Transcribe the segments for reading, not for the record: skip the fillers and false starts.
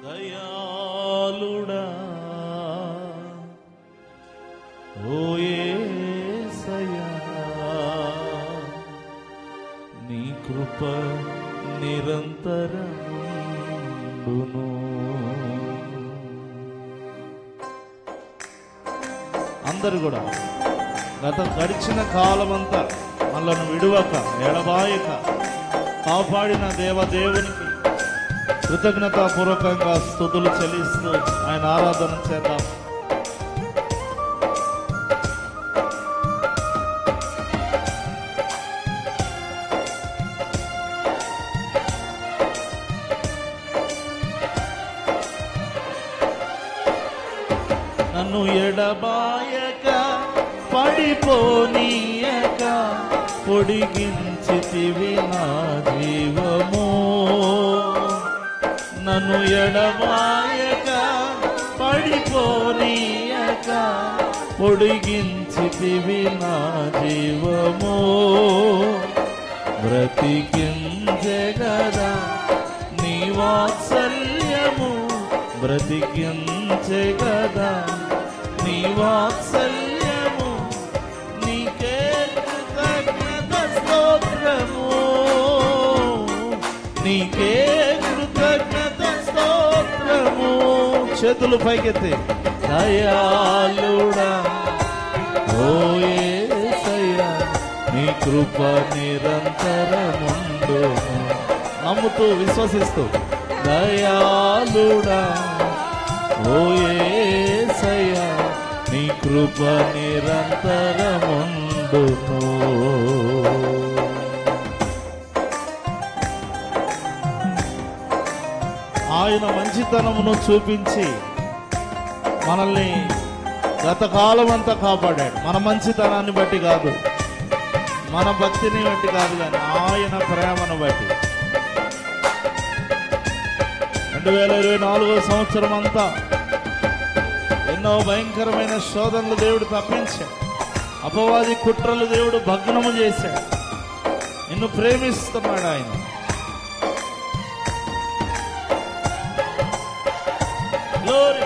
దయాళుడా ఓ యేసయ్యా, నీ కృప నిరంతరముండును. అందరూ కూడా గడిచిన కాలమంతా మనల్ని విడువక ఎడబాయక కాపాడిన దేవదేవునికి కృతజ్ఞతాపూర్వకంగా స్తుతులు చెల్లిస్తూ ఆయన ఆరాధన చేద్దాం. నన్ను ఎడబాయక పడిపోనీయక పొడిగించితివి నా జీవము. నన్ను ఎడబాయక పడిపోనీయక పొడిగించితివి నా జీవము. బ్రతికించెగదా నీ వాత్సల్యము, బ్రతికించెగదా నీ వాత్సల్యము. నీకే కృతజ్ఞత స్తోత్రము, నీకే కృతజ్ఞత స్తోత్రము. చేతులు పైకెత్తి దయాళుడా ఓ యేసయ్యా, నీ కృప నిరంతరముండును. నమ్ముతూ విశ్వసిస్తూ దయాళుడా ఓ యేసయ్యా, నీ కృప నిరంతరముండును. ఆయన మంచితనమును చూపించి మనల్ని గతకాలం అంతా కాపాడాడు. మన మంచితనాన్ని బట్టి కాదు, మన భక్తిని బట్టి కాదు, కానీ ఆయన ప్రేమను బట్టి. 2024 సంవత్సరం అంతా ఎన్నో భయంకరమైన శోధనలు దేవుడు తప్పించాడు. అపవాది కుట్రలు దేవుడు భగ్నము చేశాడు. నిన్ను ప్రేమిస్తున్నాడు ఆయన. గ్లోరీ.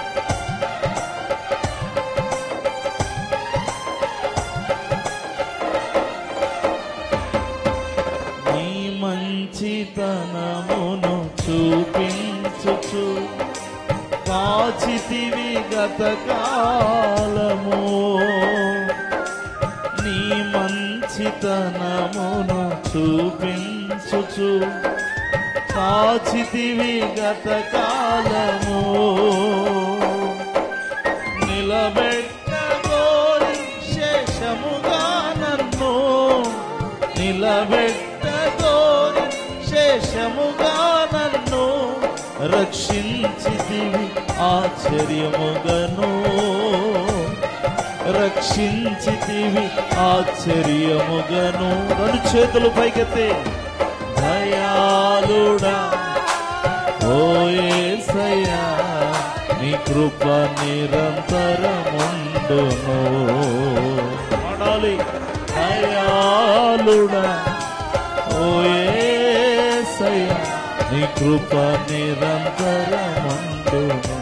నీ మంచితనమును చూపించుచు కాచితివి గతకాలము. నీ మంచితనమును చూపించుచు కాచితివి గతకాలము. నిలబెట్టగోరి శేషముగా నన్ను, నిలబెట్టగోరి శేషముగా నన్ను రక్షించితివి ఆశ్చర్యముగను, రక్షించితివి ఆశ్చర్యముగను. రెండు చేతులు పైకెత్తి దయాళుడా ఓ యేసయ్యా, నీ కృప నిరంతరముండును. పాడాలి. దయాళుడా ఓ యేసయ్యా, నీ కృప నిరంతరముండును.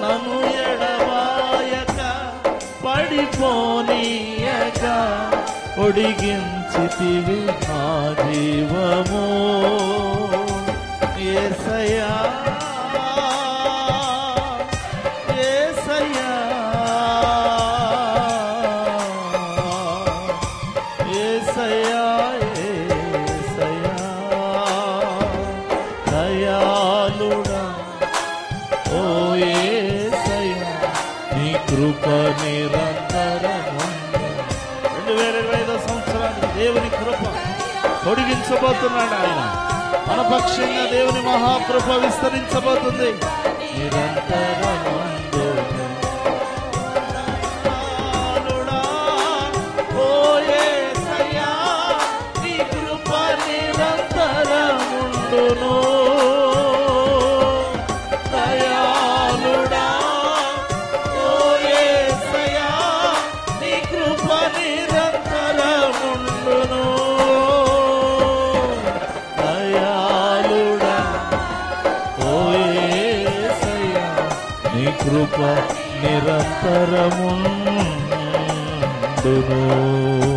నన్ను ఎడబాయక పడిపోనీయక పొడిగించితివి నా జీవము. యేసయ్యా యేసయ్యా యేసయ్యా యేసయ్యా, దయాళుడా ఓ యేసయ్యా, నీ కృప నిరంతరము. 2025 సంవత్సరానికి దేవుని కృప పొడిగించబోతున్నాడు ఆయన. మన పక్షంగా దేవుని మహాకృప విస్తరించబోతుంది. నిరంతరము ఓ యేసయ్యా, నీ కృప నిరంతరముండును. దయాళుడా ఓ యేసయ్యా, నీ కృప నిరంతరముండును. దయాళుడా ఓ యేసయ్యా, నీ కృప నిరంతరముండును.